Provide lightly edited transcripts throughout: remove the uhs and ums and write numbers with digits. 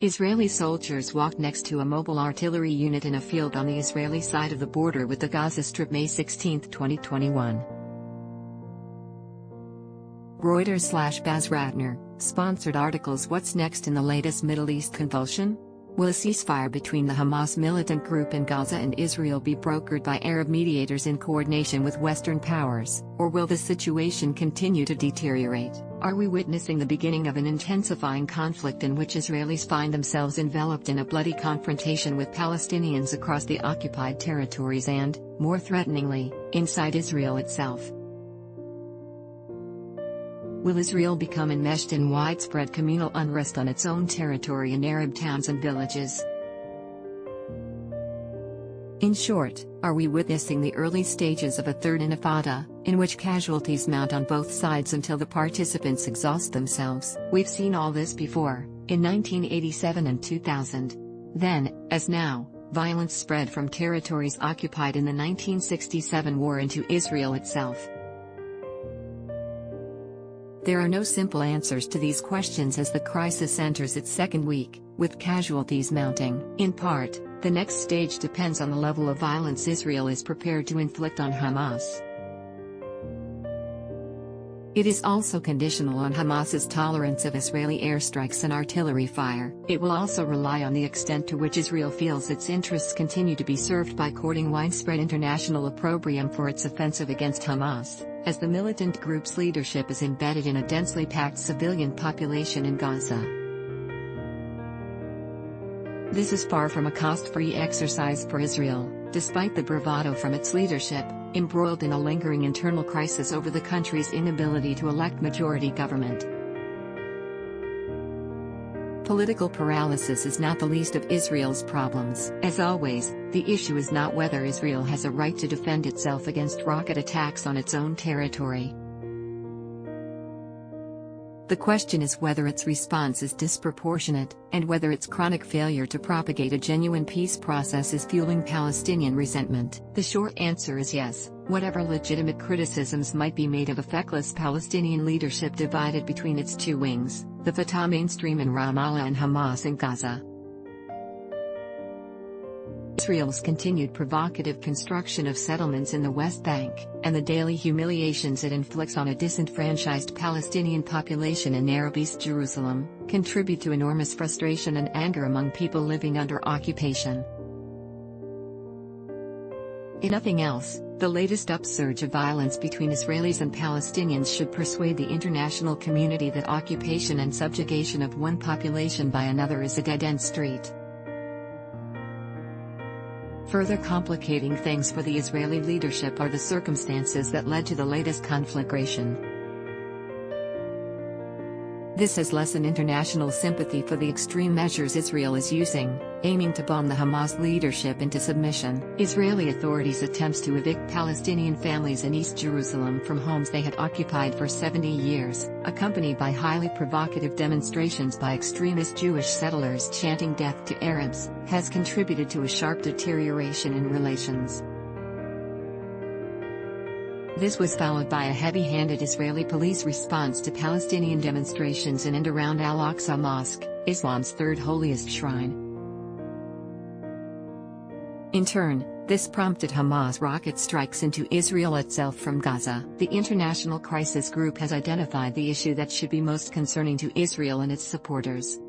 Israeli soldiers walked next to a mobile artillery unit in a field on the Israeli side of the border with the Gaza Strip May 16, 2021. Reuters/Baz Ratner, sponsored articles. What's next in the latest Middle East convulsion? Will a ceasefire between the Hamas militant group in Gaza and Israel be brokered by Arab mediators in coordination with Western powers, or will the situation continue to deteriorate? Are we witnessing the beginning of an intensifying conflict in which Israelis find themselves enveloped in a bloody confrontation with Palestinians across the occupied territories and, more threateningly, inside Israel itself? Will Israel become enmeshed in widespread communal unrest on its own territory in Arab towns and villages? In short, are we witnessing the early stages of a third intifada, in which casualties mount on both sides until the participants exhaust themselves? We've seen all this before, in 1987 and 2000. Then, as now, violence spread from territories occupied in the 1967 war into Israel itself. There are no simple answers to these questions as the crisis enters its second week, with casualties mounting. In part, the next stage depends on the level of violence Israel is prepared to inflict on Hamas. It is also conditional on Hamas's tolerance of Israeli airstrikes and artillery fire. It will also rely on the extent to which Israel feels its interests continue to be served by courting widespread international opprobrium for its offensive against Hamas, as the militant group's leadership is embedded in a densely packed civilian population in Gaza. This is far from a cost-free exercise for Israel, despite the bravado from its leadership, embroiled in a lingering internal crisis over the country's inability to elect majority government. Political paralysis is not the least of Israel's problems. As always, the issue is not whether Israel has a right to defend itself against rocket attacks on its own territory. The question is whether its response is disproportionate, and whether its chronic failure to propagate a genuine peace process is fueling Palestinian resentment. The short answer is yes, whatever legitimate criticisms might be made of a feckless Palestinian leadership divided between its two wings, the Fatah mainstream in Ramallah and Hamas in Gaza. Israel's continued provocative construction of settlements in the West Bank, and the daily humiliations it inflicts on a disenfranchised Palestinian population in Arab East Jerusalem, contribute to enormous frustration and anger among people living under occupation. If nothing else, the latest upsurge of violence between Israelis and Palestinians should persuade the international community that occupation and subjugation of one population by another is a dead-end street. Further complicating things for the Israeli leadership are the circumstances that led to the latest conflagration. This has lessened international sympathy for the extreme measures Israel is using, aiming to bomb the Hamas leadership into submission. Israeli authorities' attempts to evict Palestinian families in East Jerusalem from homes they had occupied for 70 years, accompanied by highly provocative demonstrations by extremist Jewish settlers chanting death to Arabs, has contributed to a sharp deterioration in relations. This was followed by a heavy-handed Israeli police response to Palestinian demonstrations in and around Al-Aqsa Mosque, Islam's third holiest shrine. In turn, this prompted Hamas rocket strikes into Israel itself from Gaza. The International Crisis Group has identified the issue that should be most concerning to Israel and its supporters.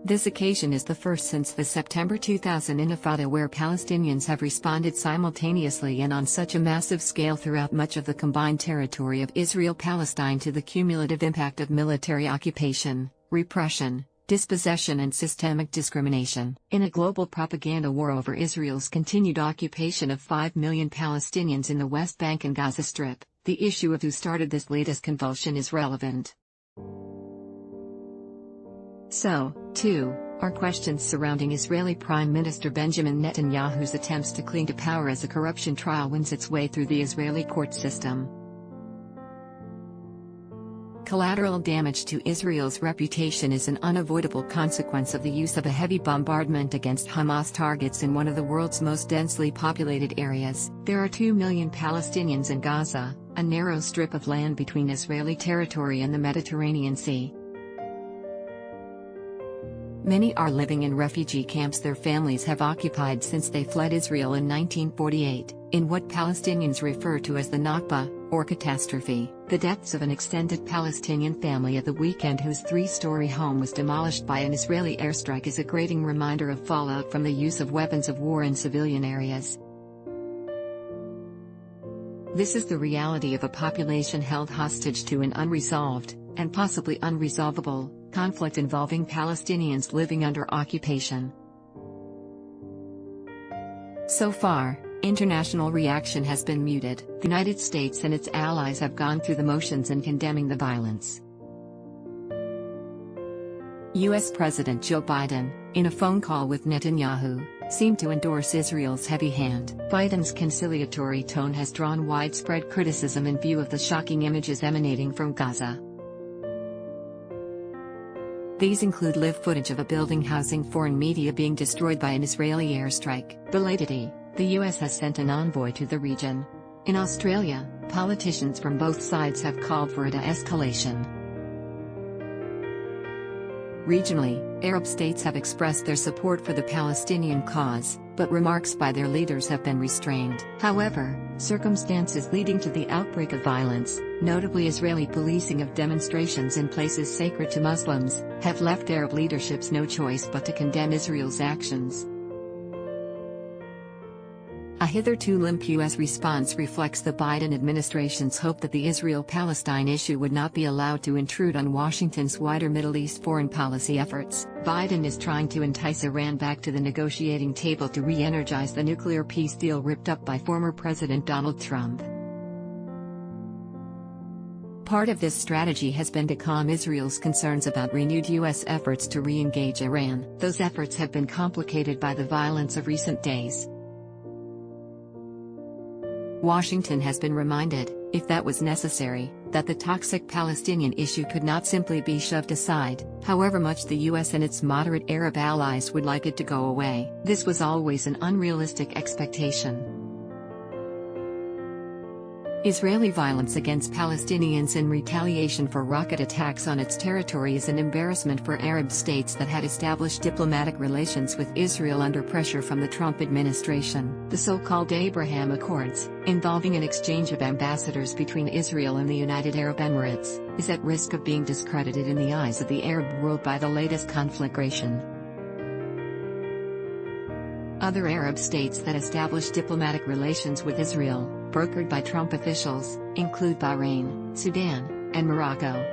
This occasion is the first since the September 2000 Intifada where Palestinians have responded simultaneously and on such a massive scale throughout much of the combined territory of Israel-Palestine to the cumulative impact of military occupation, repression, dispossession and systemic discrimination. In a global propaganda war over Israel's continued occupation of 5 million Palestinians in the West Bank and Gaza Strip, the issue of who started this latest convulsion is relevant. So, too, are questions surrounding Israeli Prime Minister Benjamin Netanyahu's attempts to cling to power as a corruption trial wins its way through the Israeli court system. Collateral damage to Israel's reputation is an unavoidable consequence of the use of a heavy bombardment against Hamas targets in one of the world's most densely populated areas. There are 2 million Palestinians in Gaza, a narrow strip of land between Israeli territory and the Mediterranean Sea. Many are living in refugee camps their families have occupied since they fled Israel in 1948, in what Palestinians refer to as the Nakba, or catastrophe. The deaths of an extended Palestinian family at the weekend whose three-story home was demolished by an Israeli airstrike is a grating reminder of fallout from the use of weapons of war in civilian areas. This is the reality of a population held hostage to an unresolved, and possibly unresolvable, conflict involving Palestinians living under occupation. So far, international reaction has been muted. The United States and its allies have gone through the motions in condemning the violence. U.S. President Joe Biden, in a phone call with Netanyahu, seemed to endorse Israel's heavy hand. Biden's conciliatory tone has drawn widespread criticism in view of the shocking images emanating from Gaza. These include live footage of a building housing foreign media being destroyed by an Israeli airstrike. Belatedly, the U.S. has sent an envoy to the region. In Australia, politicians from both sides have called for a de-escalation. Regionally, Arab states have expressed their support for the Palestinian cause, but remarks by their leaders have been restrained. However, circumstances leading to the outbreak of violence, notably Israeli policing of demonstrations in places sacred to Muslims, have left Arab leaderships no choice but to condemn Israel's actions. A hitherto limp U.S. response reflects the Biden administration's hope that the Israel-Palestine issue would not be allowed to intrude on Washington's wider Middle East foreign policy efforts. Biden is trying to entice Iran back to the negotiating table to re-energize the nuclear peace deal ripped up by former President Donald Trump. Part of this strategy has been to calm Israel's concerns about renewed U.S. efforts to re-engage Iran. Those efforts have been complicated by the violence of recent days. Washington has been reminded, if that was necessary, that the toxic Palestinian issue could not simply be shoved aside, however much the U.S. and its moderate Arab allies would like it to go away. This was always an unrealistic expectation. Israeli violence against Palestinians in retaliation for rocket attacks on its territory is an embarrassment for Arab states that had established diplomatic relations with Israel under pressure from the Trump administration. The so-called Abraham Accords, involving an exchange of ambassadors between Israel and the United Arab Emirates, is at risk of being discredited in the eyes of the Arab world by the latest conflagration. Other Arab states that established diplomatic relations with Israel, brokered by Trump officials, include Bahrain, Sudan, and Morocco.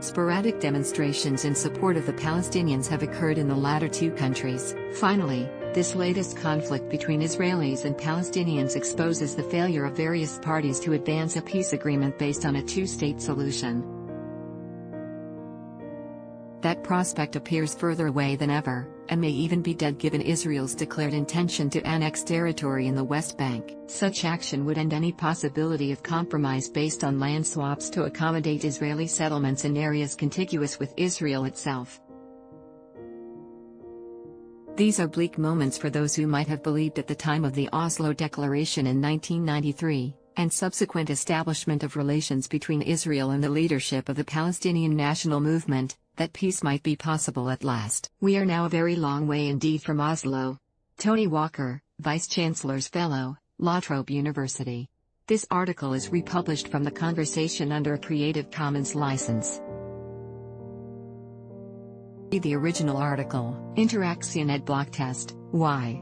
Sporadic demonstrations in support of the Palestinians have occurred in the latter two countries. Finally, this latest conflict between Israelis and Palestinians exposes the failure of various parties to advance a peace agreement based on a two-state solution. That prospect appears further away than ever, and may even be dead given Israel's declared intention to annex territory in the West Bank. Such action would end any possibility of compromise based on land swaps to accommodate Israeli settlements in areas contiguous with Israel itself. These are bleak moments for those who might have believed at the time of the Oslo Declaration in 1993, and subsequent establishment of relations between Israel and the leadership of the Palestinian National Movement, that peace might be possible at last. We are now a very long way indeed from Oslo. Tony Walker, Vice-Chancellor's Fellow, La Trobe University. This article is republished from The Conversation under a Creative Commons license. Read the original article. Interaction ed block test, why?